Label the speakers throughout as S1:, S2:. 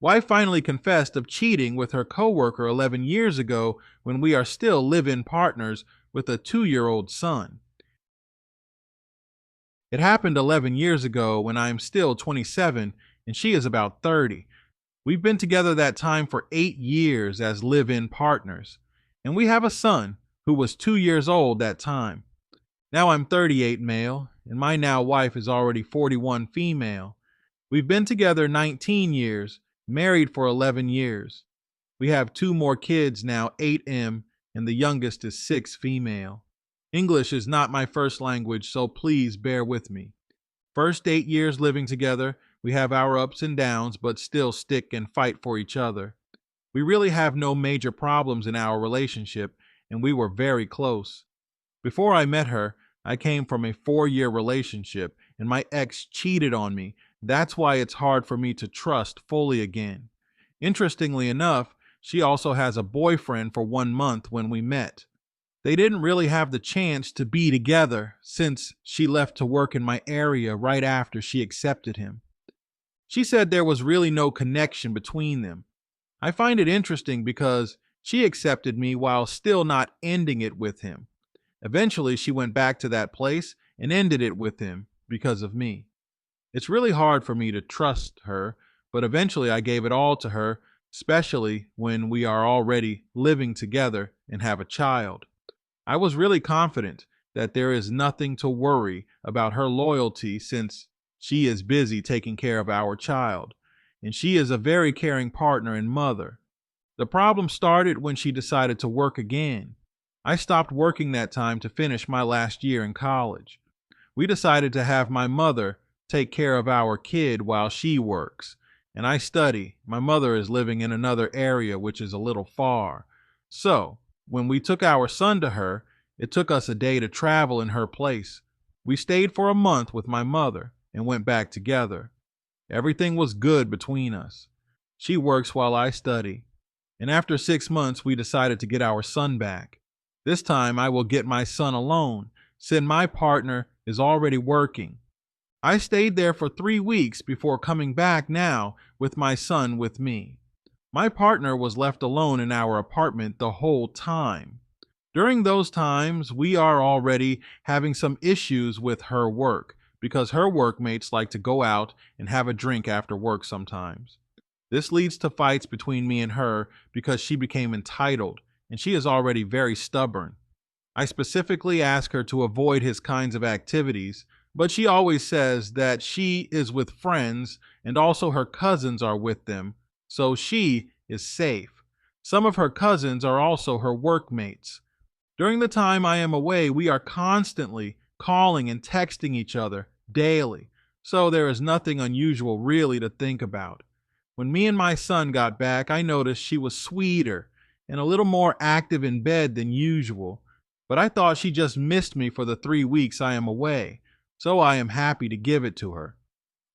S1: Wife finally confessed of cheating with her coworker 11 years ago when we are still live-in partners with a 2-year-old son. It happened 11 years ago when I am still 27 and she is about 30. We've been together that time for 8 years as live-in partners, and we have a son who was 2 years old that time. Now I'm 38 male, and my now wife is already 41 female. We've been together 19 years, married for 11 years. We have 2 more kids now, 8M, and the youngest is 6 female. English is not my first language, so please bear with me. First 8 years living together, we have our ups and downs, but still stick and fight for each other. We really have no major problems in our relationship, and we were very close. Before I met her, I came from a 4-year relationship, and my ex cheated on me. That's why it's hard for me to trust fully again. Interestingly enough, she also has a boyfriend for 1 month when we met. They didn't really have the chance to be together since she left to work in my area right after she accepted him. She said there was really no connection between them. I find it interesting because she accepted me while still not ending it with him. Eventually, she went back to that place and ended it with him because of me. It's really hard for me to trust her, but eventually I gave it all to her, especially when we are already living together and have a child. I was really confident that there is nothing to worry about her loyalty since she is busy taking care of our child, and she is a very caring partner and mother. The problem started when she decided to work again. I stopped working that time to finish my last year in college. We decided to have my mother take care of our kid while she works, and I study. My mother is living in another area, which is a little far. So, when we took our son to her, it took us a day to travel in her place. We stayed for a month with my mother and went back together. Everything was good between us. She works while I study. And after 6 months, we decided to get our son back. This time I will get my son alone, since my partner is already working. I stayed there for 3 weeks before coming back now with my son with me. My partner was left alone in our apartment the whole time. During those times, we are already having some issues with her work because her workmates like to go out and have a drink after work sometimes. This leads to fights between me and her because she became entitled and she is already very stubborn. I specifically ask her to avoid his kinds of activities, but she always says that she is with friends and also her cousins are with them, so she is safe. Some of her cousins are also her workmates. During the time I am away, we are constantly calling and texting each other daily, so there is nothing unusual really to think about. When me and my son got back, I noticed she was sweeter and a little more active in bed than usual, but I thought she just missed me for the 3 weeks I am away, so I am happy to give it to her.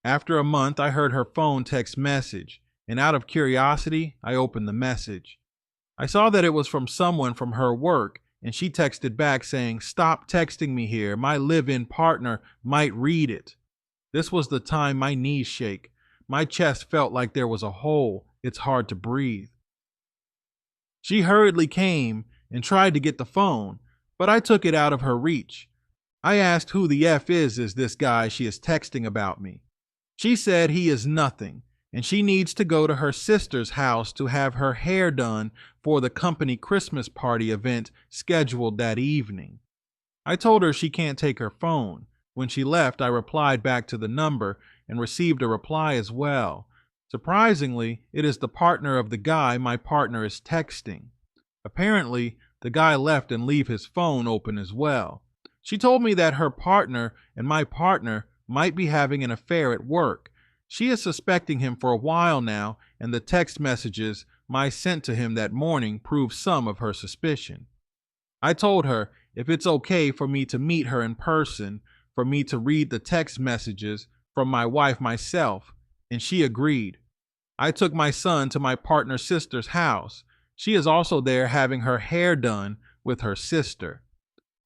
S1: After a month, I heard her phone text message, and out of curiosity, I opened the message. I saw that it was from someone from her work, and she texted back saying, "Stop texting me here. My live-in partner might read it." This was the time my knees shake. My chest felt like there was a hole. It's hard to breathe. She hurriedly came and tried to get the phone, but I took it out of her reach. I asked who the F is this guy she is texting about me. She said he is nothing, and she needs to go to her sister's house to have her hair done for the company Christmas party event scheduled that evening. I told her she can't take her phone. When she left, I replied back to the number and received a reply as well. Surprisingly, it is the partner of the guy my partner is texting. Apparently, the guy left and leave his phone open as well. She told me that her partner and my partner might be having an affair at work. She is suspecting him for a while now, and the text messages I sent to him that morning prove some of her suspicion. I told her if it's okay for me to meet her in person, for me to read the text messages from my wife myself, and she agreed. I took my son to my partner's sister's house. She is also there having her hair done with her sister.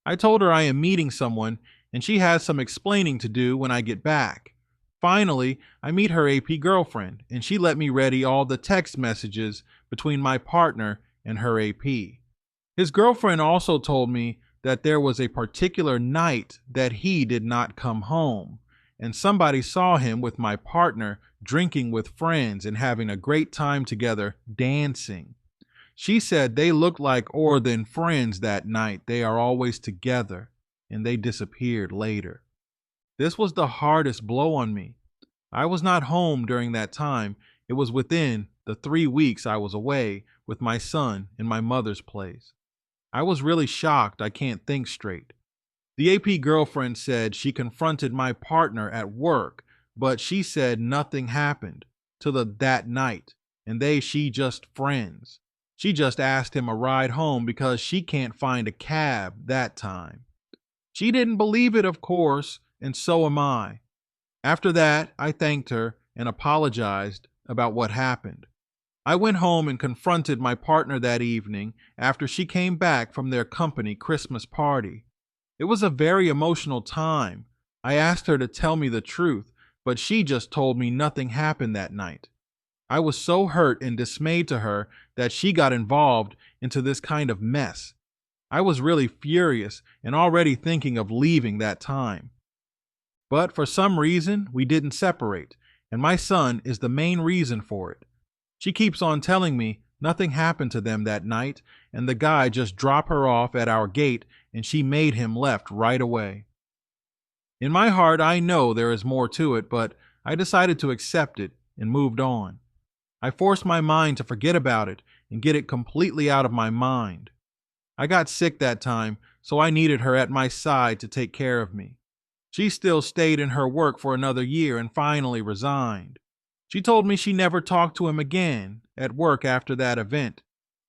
S1: I told her I am meeting someone and she has some explaining to do when I get back. Finally, I meet her AP girlfriend, and she let me ready all the text messages between my partner and her AP. His girlfriend also told me that there was a particular night that he did not come home, and somebody saw him with my partner drinking with friends and having a great time together dancing. She said they looked like more than friends that night. They are always together, and they disappeared later. This was the hardest blow on me. I was not home during that time. It was within the 3 weeks I was away with my son in my mother's place. I was really shocked. I can't think straight. The AP girlfriend said she confronted my partner at work, but she said nothing happened to that night, and she just friends. She just asked him a ride home because she can't find a cab that time. She didn't believe it, of course, and so am I. After that, I thanked her and apologized about what happened. I went home and confronted my partner that evening after she came back from their company Christmas party. It was a very emotional time. I asked her to tell me the truth, but she just told me nothing happened that night. I was so hurt and dismayed to her that she got involved into this kind of mess. I was really furious and already thinking of leaving that time. But for some reason, we didn't separate, and my son is the main reason for it. She keeps on telling me nothing happened to them that night, and the guy just dropped her off at our gate and she made him left right away. In my heart, I know there is more to it, but I decided to accept it and moved on. I forced my mind to forget about it and get it completely out of my mind. I got sick that time, so I needed her at my side to take care of me. She still stayed in her work for another year and finally resigned. She told me she never talked to him again at work after that event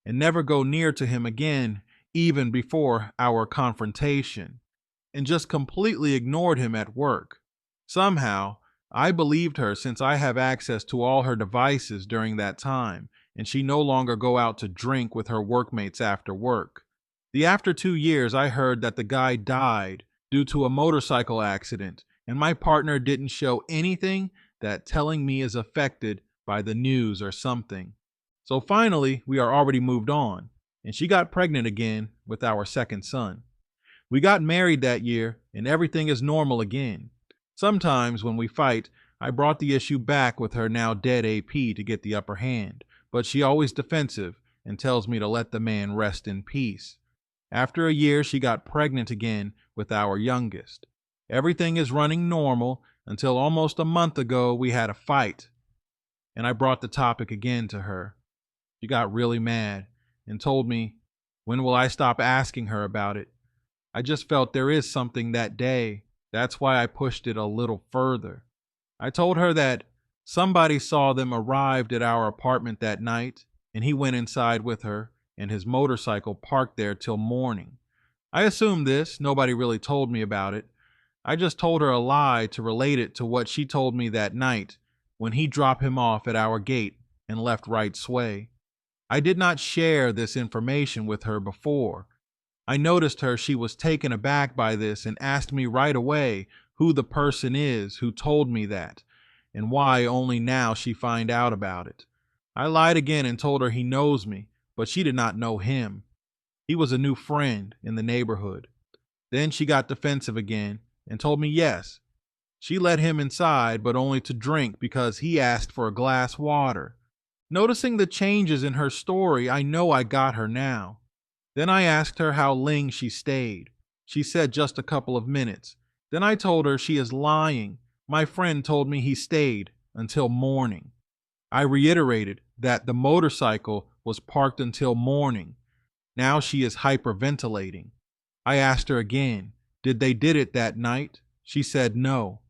S1: and never go near to him again even before our confrontation, and just completely ignored him at work. Somehow, I believed her since I have access to all her devices during that time, and she no longer go out to drink with her workmates after work. After 2 years, I heard that the guy died due to a motorcycle accident, and my partner didn't show anything that telling me is affected by the news or something. So finally, we are already moved on, and she got pregnant again with our second son. We got married that year, and everything is normal again. Sometimes when we fight, I brought the issue back with her now dead AP to get the upper hand, but she always defensive and tells me to let the man rest in peace. After a year, she got pregnant again with our youngest. Everything is running normal until almost a month ago we had a fight, and I brought the topic again to her. She got really mad and told me, when will I stop asking her about it? I just felt there is something that day. That's why I pushed it a little further. I told her that somebody saw them arrived at our apartment that night, and he went inside with her and his motorcycle parked there till morning. I assumed this. Nobody really told me about it. I just told her a lie to relate it to what she told me that night when he dropped him off at our gate and left right sway. I did not share this information with her before. I noticed she was taken aback by this and asked me right away who the person is who told me that and why only now she find out about it. I lied again and told her he knows me, but she did not know him. He was a new friend in the neighborhood. Then she got defensive again and told me yes. She let him inside, but only to drink because he asked for a glass water. Noticing the changes in her story, I know I got her now. Then I asked her how long she stayed. She said just a couple of minutes. Then I told her she is lying. My friend told me he stayed until morning. I reiterated that the motorcycle was parked until morning. Now she is hyperventilating. I asked her again, did it that night? She said no.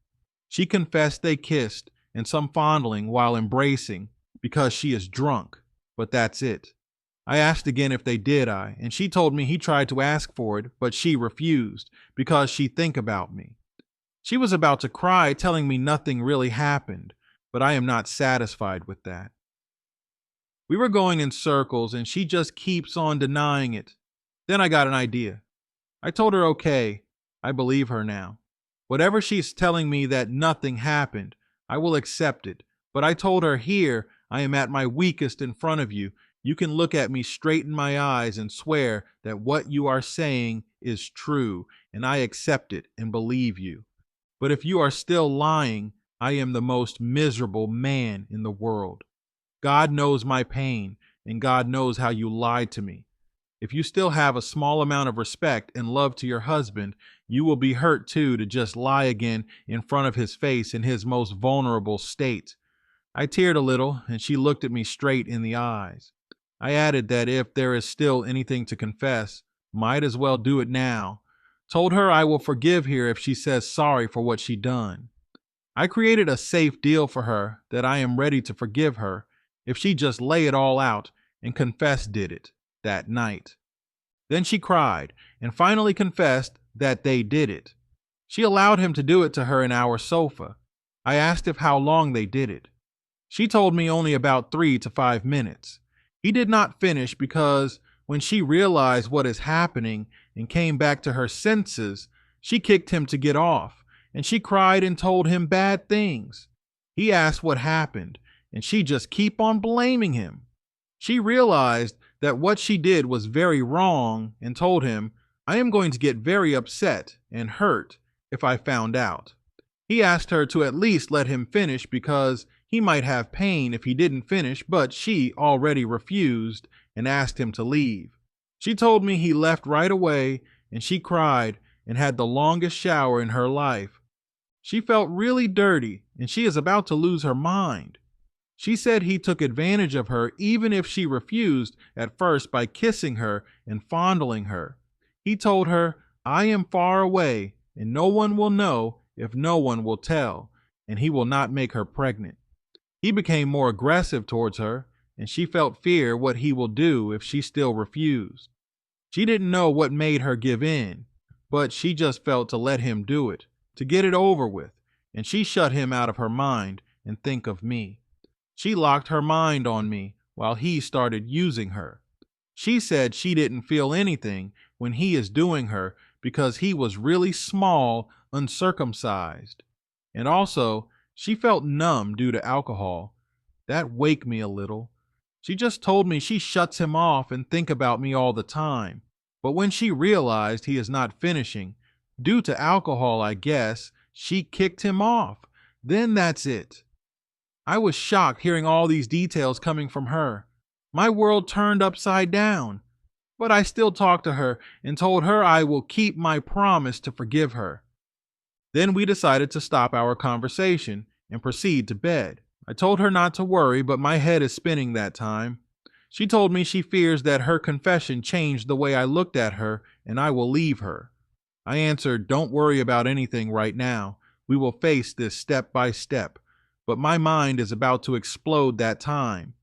S1: She confessed they kissed and some fondling while embracing because she is drunk, but that's it. I asked again if they did, and she told me he tried to ask for it, but she refused because she think about me. She was about to cry, telling me nothing really happened, but I am not satisfied with that. We were going in circles and she just keeps on denying it. Then I got an idea. I told her, okay, I believe her now. Whatever she's telling me that nothing happened, I will accept it. But I told her, here I am at my weakest in front of you. You can look at me straight in my eyes and swear that what you are saying is true, and I accept it and believe you. But if you are still lying, I am the most miserable man in the world. God knows my pain, and God knows how you lied to me. If you still have a small amount of respect and love to your husband, you will be hurt too to just lie again in front of his face in his most vulnerable state. I teared a little, and she looked at me straight in the eyes. I added that if there is still anything to confess, might as well do it now. Told her I will forgive her if she says sorry for what she done. I created a safe deal for her that I am ready to forgive her if she just lay it all out and confess did it that night. Then she cried and finally confessed that they did it. She allowed him to do it to her in our sofa. I asked if how long they did it. She told me only about 3 to 5 minutes. He did not finish because when she realized what is happening and came back to her senses, she kicked him to get off, and she cried and told him bad things. He asked what happened, and she just keep on blaming him. She realized that what she did was very wrong and told him, I am going to get very upset and hurt if I found out. He asked her to at least let him finish because he might have pain if he didn't finish, but she already refused and asked him to leave. She told me he left right away, and she cried and had the longest shower in her life. She felt really dirty, and she is about to lose her mind. She said he took advantage of her even if she refused at first by kissing her and fondling her. He told her, I am far away, and no one will know if no one will tell, and he will not make her pregnant. He became more aggressive towards her, and she felt fear what he will do if she still refused. She didn't know what made her give in, but she just felt to let him do it, to get it over with, and she shut him out of her mind and think of me. She locked her mind on me while he started using her. She said she didn't feel anything when he is doing her because he was really small, uncircumcised. And also, she felt numb due to alcohol. That waked me a little. She just told me she shuts him off and think about me all the time. But when she realized he is not finishing, due to alcohol, I guess, she kicked him off. Then that's it. I was shocked hearing all these details coming from her. My world turned upside down. But I still talked to her and told her I will keep my promise to forgive her. Then we decided to stop our conversation and proceed to bed. I told her not to worry, but my head is spinning that time. She told me she fears that her confession changed the way I looked at her and I will leave her. I answered, don't worry about anything right now. We will face this step by step. But my mind is about to explode that time.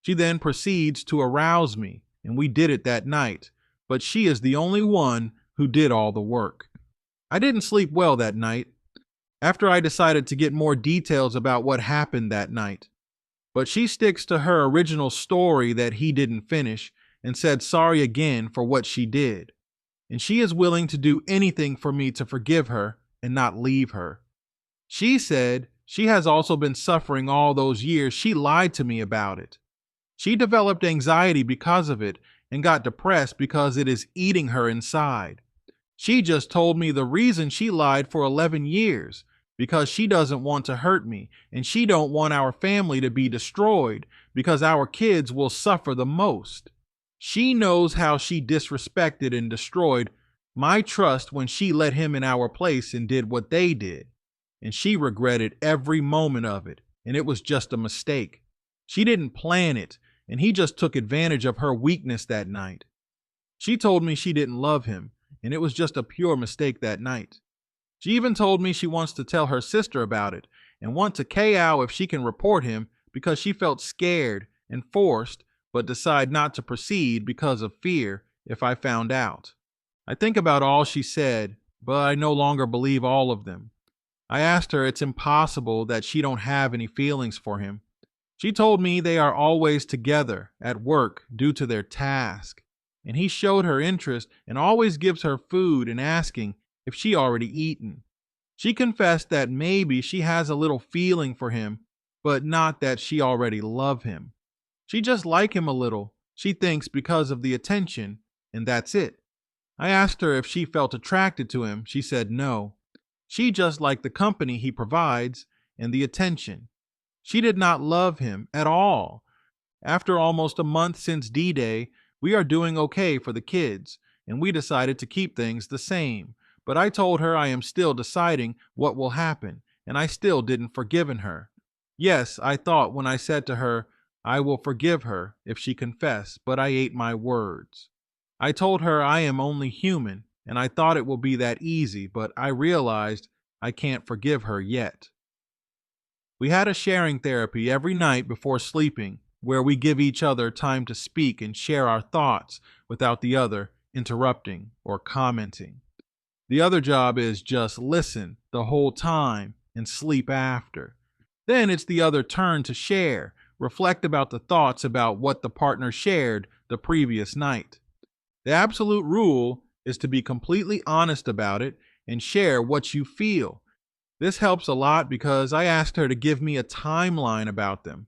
S1: She then proceeds to arouse me, and we did it that night, but she is the only one who did all the work. I didn't sleep well that night, after I decided to get more details about what happened that night. But she sticks to her original story that he didn't finish and said sorry again for what she did. And she is willing to do anything for me to forgive her and not leave her. She said she has also been suffering all those years she lied to me about it. She developed anxiety because of it and got depressed because it is eating her inside. She just told me the reason she lied for 11 years, because she doesn't want to hurt me and she don't want our family to be destroyed because our kids will suffer the most. She knows how she disrespected and destroyed my trust when she let him in our place and did what they did. And she regretted every moment of it, and it was just a mistake. She didn't plan it, and he just took advantage of her weakness that night. She told me she didn't love him, and it was just a pure mistake that night. She even told me she wants to tell her sister about it and want to KO if she can report him because she felt scared and forced, but decide not to proceed because of fear if I found out. I think about all she said, but I no longer believe all of them. I asked her it's impossible that she don't have any feelings for him. She told me they are always together at work due to their task, and he showed her interest and always gives her food and asking if she already eaten. She confessed that maybe she has a little feeling for him, but not that she already love him. She just like him a little, she thinks, because of the attention, and that's it. I asked her if she felt attracted to him. She said no. She just liked the company he provides and the attention. She did not love him at all. After almost a month since D-Day, we are doing okay for the kids, and we decided to keep things the same. But I told her I am still deciding what will happen, and I still didn't forgiven her. Yes, I thought when I said to her, I will forgive her if she confess, but I ate my words. I told her I am only human, and I thought it will be that easy, but I realized I can't forgive her yet. We had a sharing therapy every night before sleeping, where we give each other time to speak and share our thoughts without the other interrupting or commenting. The other job is just listen the whole time and sleep after. Then it's the other turn to share, reflect about the thoughts about what the partner shared the previous night. The absolute rule is to be completely honest about it and share what you feel. This helps a lot because I asked her to give me a timeline about them,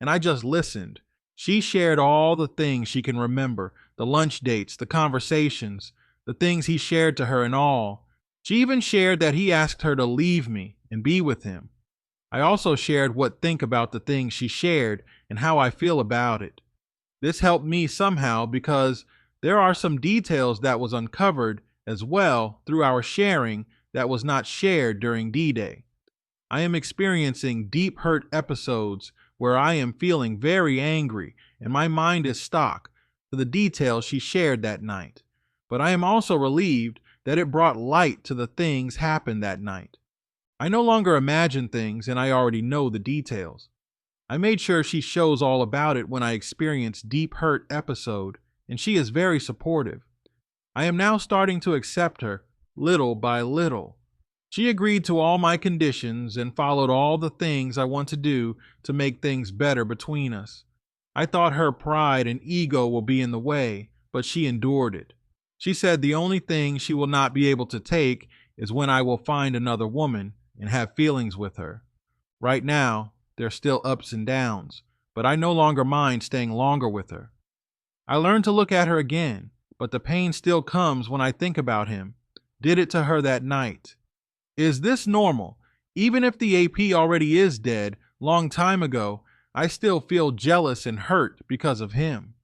S1: and I just listened. She shared all the things she can remember, the lunch dates, the conversations, the things he shared to her, and all. She even shared that he asked her to leave me and be with him. I also shared what think about the things she shared and how I feel about it. This helped me somehow because there are some details that was uncovered as well through our sharing that was not shared during D-Day. I am experiencing deep hurt episodes where I am feeling very angry and my mind is stuck to the details she shared that night. But I am also relieved that it brought light to the things happened that night. I no longer imagine things and I already know the details. I made sure she shows all about it when I experience deep hurt episode, and she is very supportive. I am now starting to accept her little by little. She agreed to all my conditions and followed all the things I want to do to make things better between us. I thought her pride and ego will be in the way, but she endured it. She said the only thing she will not be able to take is when I will find another woman and have feelings with her. Right now, there's still ups and downs, but I no longer mind staying longer with her. I learned to look at her again, but the pain still comes when I think about him. Did it to her that night. Is this normal? Even if the AP already is dead long time ago, I still feel jealous and hurt because of him.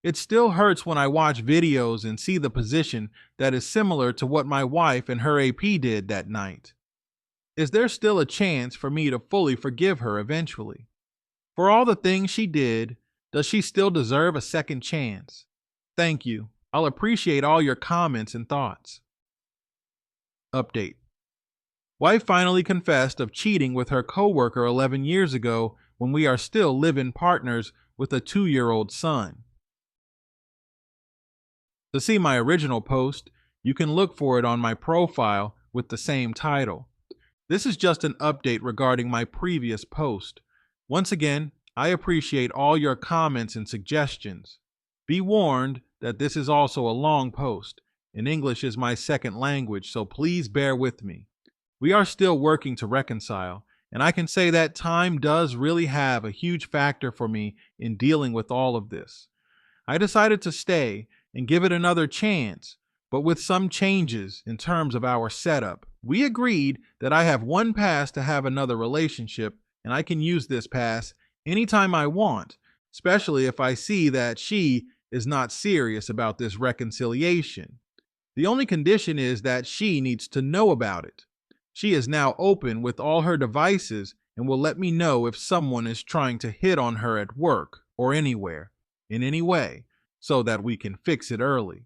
S1: It still hurts when I watch videos and see the position that is similar to what my wife and her AP did that night. Is there still a chance for me to fully forgive her eventually? For all the things she did, does she still deserve a second chance? Thank you. I'll appreciate all your comments and thoughts. Update. Wife finally confessed of cheating with her coworker 11 years ago when we are still live-in partners with a 2-year-old son. To see my original post, you can look for it on my profile with the same title. This is just an update regarding my previous post. Once again, I appreciate all your comments and suggestions. Be warned that this is also a long post, and English is my second language, so please bear with me. We are still working to reconcile, and I can say that time does really have a huge factor for me in dealing with all of this. I decided to stay and give it another chance, but with some changes in terms of our setup. We agreed that I have one pass to have another relationship, and I can use this pass anytime I want, especially if I see that she is not serious about this reconciliation. The only condition is that she needs to know about it. She is now open with all her devices and will let me know if someone is trying to hit on her at work or anywhere, in any way, so that we can fix it early.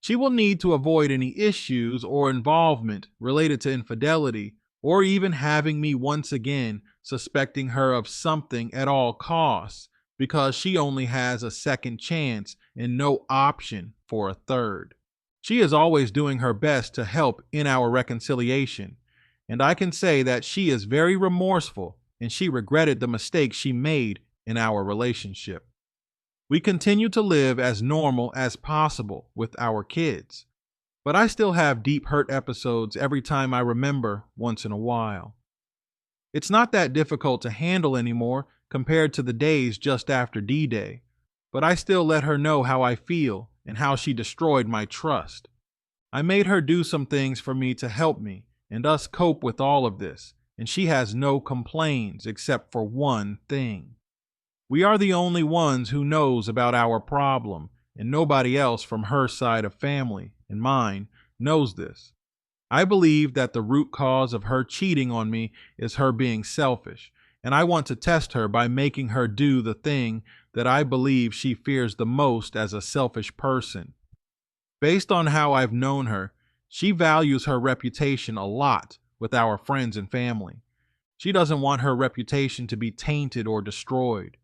S1: She will need to avoid any issues or involvement related to infidelity or even having me once again suspecting her of something at all costs, because she only has a second chance and no option for a third. She is always doing her best to help in our reconciliation, and I can say that she is very remorseful and she regretted the mistakes she made in our relationship. We continue to live as normal as possible with our kids. but I still have deep hurt episodes every time I remember once in a while. It's not that difficult to handle anymore compared to the days just after D-Day, but I still let her know how I feel and how she destroyed my trust. I made her do some things for me to help me and us cope with all of this, and she has no complaints except for one thing. We are the only ones who knows about our problem, and nobody else from her side of family and mine knows this. I believe that the root cause of her cheating on me is her being selfish, and I want to test her by making her do the thing that I believe she fears the most as a selfish person. Based on how I've known her, she values her reputation a lot with our friends and family. She doesn't want her reputation to be tainted or destroyed.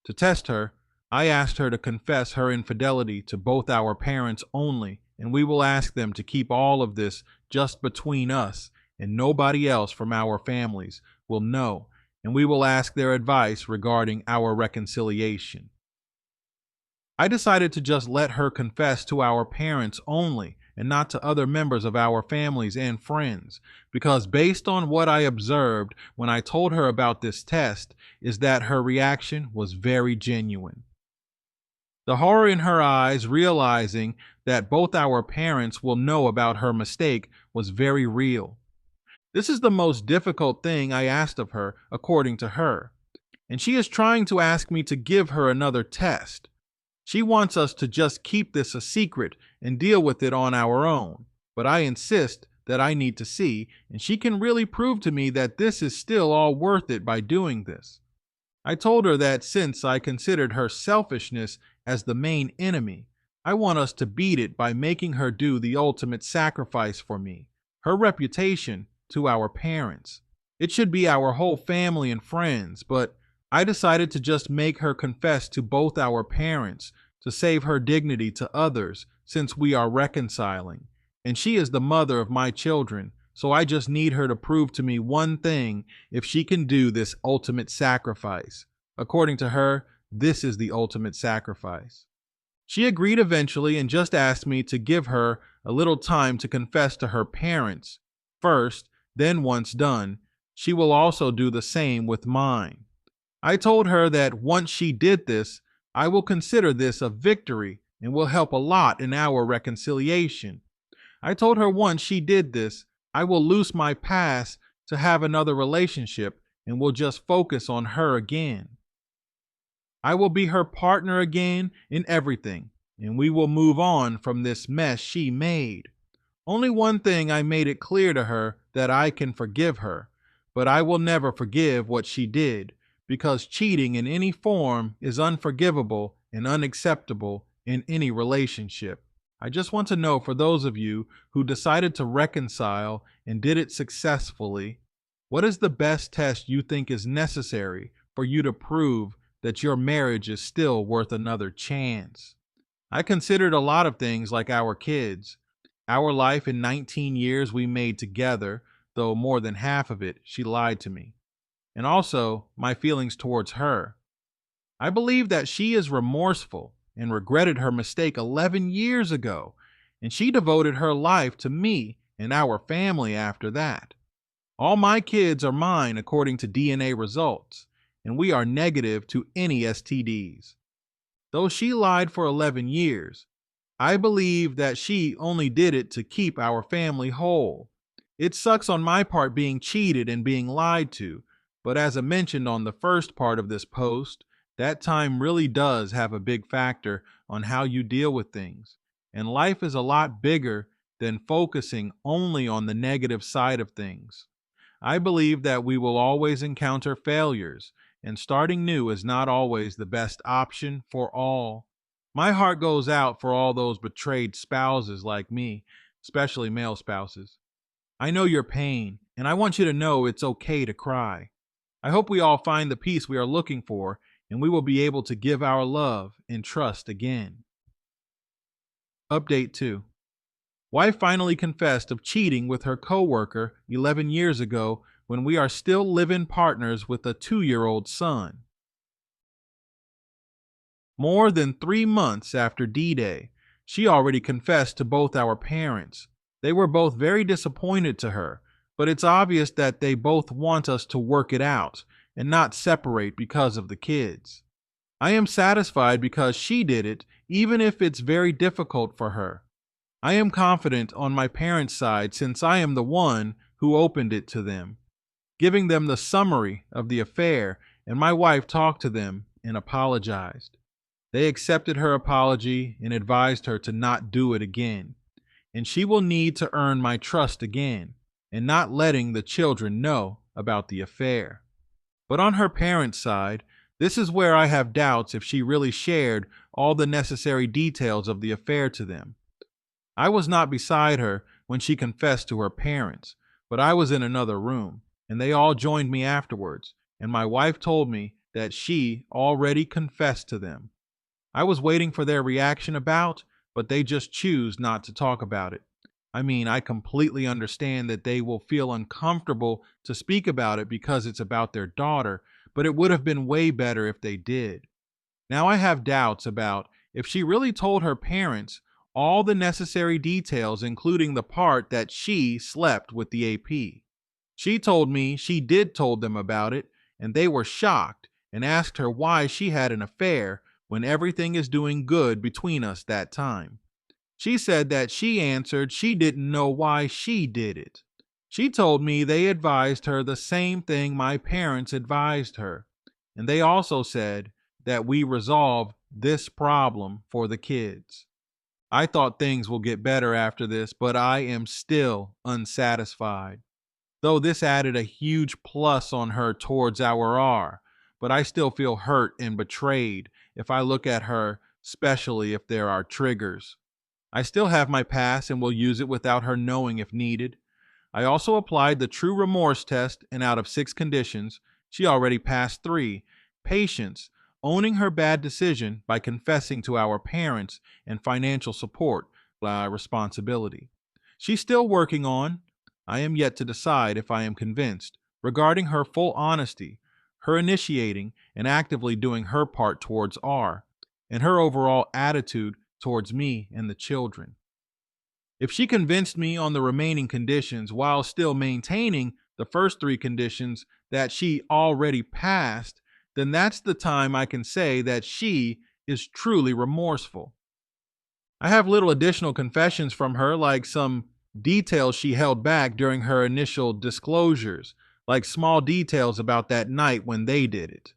S1: To test her, I asked her to confess her infidelity to both our parents only, and we will ask them to keep all of this just between us, and nobody else from our families will know, and we will ask their advice regarding our reconciliation. I decided to just let her confess to our parents only and not to other members of our families and friends, because based on what I observed when I told her about this test, is that her reaction was very genuine. The horror in her eyes, realizing that both our parents will know about her mistake, was very real. This is the most difficult thing I asked of her, according to her, and she is trying to ask me to give her another test. She wants us to just keep this a secret and deal with it on our own, but I insist that I need to see, and she can really prove to me that this is still all worth it by doing this. I told her that since I considered her selfishness as the main enemy, I want us to beat it by making her do the ultimate sacrifice for me, her reputation to our parents. It should be our whole family and friends, but I decided to just make her confess to both our parents to save her dignity to others since we are reconciling. And she is the mother of my children, so I just need her to prove to me one thing if she can do this ultimate sacrifice. According to her, this is the ultimate sacrifice. She agreed eventually and just asked me to give her a little time to confess to her parents first, then once done, she will also do the same with mine. I told her that once she did this, I will consider this a victory and will help a lot in our reconciliation. I told her once she did this, I will loose my past to have another relationship and will just focus on her again. I will be her partner again in everything, and we will move on from this mess she made. Only one thing I made it clear to her that I can forgive her, but I will never forgive what she did, because cheating in any form is unforgivable and unacceptable in any relationship. I just want to know, for those of you who decided to reconcile and did it successfully, what is the best test you think is necessary for you to prove that your marriage is still worth another chance? I considered a lot of things like our kids, our life in 19 years we made together, though more than half of it she lied to me, and also my feelings towards her. I believe that she is remorseful and regretted her mistake 11 years ago, and she devoted her life to me and our family after that. All my kids are mine according to DNA results, and we are negative to any STDs. Though she lied for 11 years, I believe that she only did it to keep our family whole. It sucks on my part being cheated and being lied to, but as I mentioned on the first part of this post, that time really does have a big factor on how you deal with things. And life is a lot bigger than focusing only on the negative side of things. I believe that we will always encounter failures, and starting new is not always the best option for all. My heart goes out for all those betrayed spouses like me, especially male spouses. I know your pain, and I want you to know it's okay to cry. I hope we all find the peace we are looking for, and we will be able to give our love and trust again. Update 2. Wife finally confessed of cheating with her coworker 11 years ago when we are still living partners with a 2-year-old son. More than 3 months after D-Day, She already confessed to both our parents. They were both very disappointed to her, but it's obvious that they both want us to work it out and not separate because of the kids. I am satisfied because she did it, even if it's very difficult for her. I am confident on my parents' side since I am the one who opened it to them, giving them the summary of the affair, and my wife talked to them and apologized. They accepted her apology and advised her to not do it again, and she will need to earn my trust again and not letting the children know about the affair. But on her parents' side, this is where I have doubts if she really shared all the necessary details of the affair to them. I was not beside her when she confessed to her parents, but I was in another room, and they all joined me afterwards, and my wife told me that she already confessed to them. I was waiting for their reaction but they just choose not to talk about it. I mean, I completely understand that they will feel uncomfortable to speak about it because it's about their daughter, but it would have been way better if they did. Now I have doubts about if she really told her parents all the necessary details, including the part that she slept with the AP. She told me she did told them about it, and they were shocked and asked her why she had an affair when everything is doing good between us that time. She said that she answered she didn't know why she did it. She told me they advised her the same thing my parents advised her, and they also said that we resolve this problem for the kids. I thought things will get better after this, but I am still unsatisfied. Though this added a huge plus on her towards our R, but I still feel hurt and betrayed if I look at her, especially if there are triggers. I still have my pass and will use it without her knowing if needed. I also applied the true remorse test, and out of 6 conditions, she already passed 3. Patience, owning her bad decision by confessing to our parents, and financial support, responsibility. She's still working on. I am yet to decide if I am convinced regarding her full honesty, her initiating and actively doing her part towards R, and her overall attitude towards me and the children. If she convinced me on the remaining conditions while still maintaining the first 3 conditions that she already passed, then that's the time I can say that she is truly remorseful. I have little additional confessions from her, like some details she held back during her initial disclosures, like small details about that night when they did it.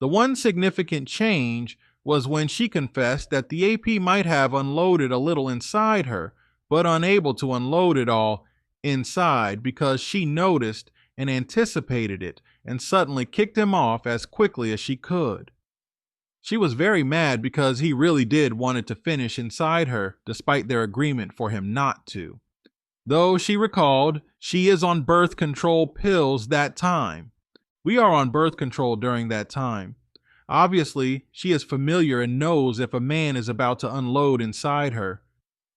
S1: The one significant change was when she confessed that the AP might have unloaded a little inside her, but unable to unload it all inside because she noticed and anticipated it and suddenly kicked him off as quickly as she could. She was very mad because he really did want it to finish inside her despite their agreement for him not to. Though she recalled she is on birth control pills that time. We are on birth control during that time. Obviously, she is familiar and knows if a man is about to unload inside her.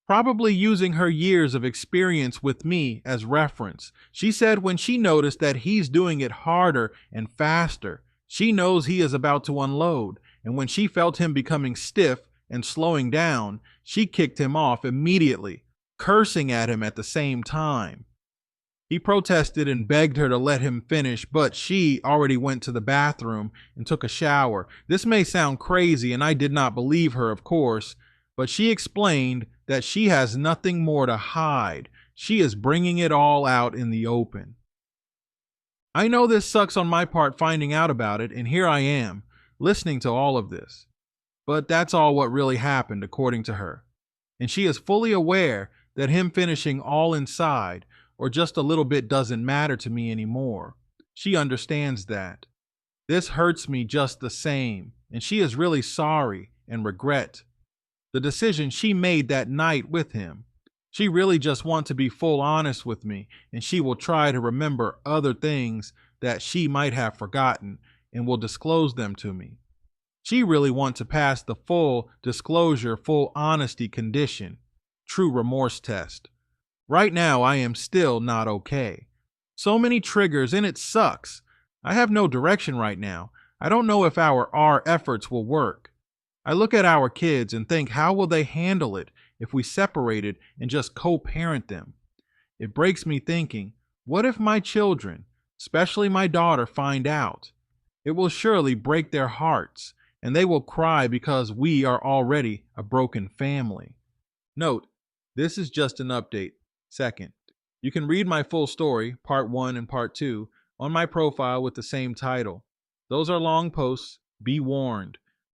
S1: Probably using her years of experience with me as reference, she said when she noticed that he's doing it harder and faster, she knows he is about to unload, and when she felt him becoming stiff and slowing down, she kicked him off immediately, cursing at him at the same time. He protested and begged her to let him finish, but she already went to the bathroom and took a shower. This may sound crazy, and I did not believe her, of course, but she explained that she has nothing more to hide. She is bringing it all out in the open. I know this sucks on my part finding out about it, and here I am, listening to all of this. But that's all what really happened, according to her. And she is fully aware that him finishing all inside or just a little bit doesn't matter to me anymore. She understands that. This hurts me just the same, and she is really sorry and regret the decision she made that night with him. She really just wants to be full honest with me, and she will try to remember other things that she might have forgotten and will disclose them to me. She really wants to pass the full disclosure, full honesty condition, true remorse test. Right now, I am still not okay. So many triggers, and it sucks. I have no direction right now. I don't know if our efforts will work. I look at our kids and think, how will they handle it if we separated and just co parent them? It breaks me thinking, what if my children, especially my daughter, find out? It will surely break their hearts, and they will cry because we are already a broken family. Note, this is just an update. Second, you can read my full story, part 1 and part 2, on my profile with the same title. Those are long posts. Be warned.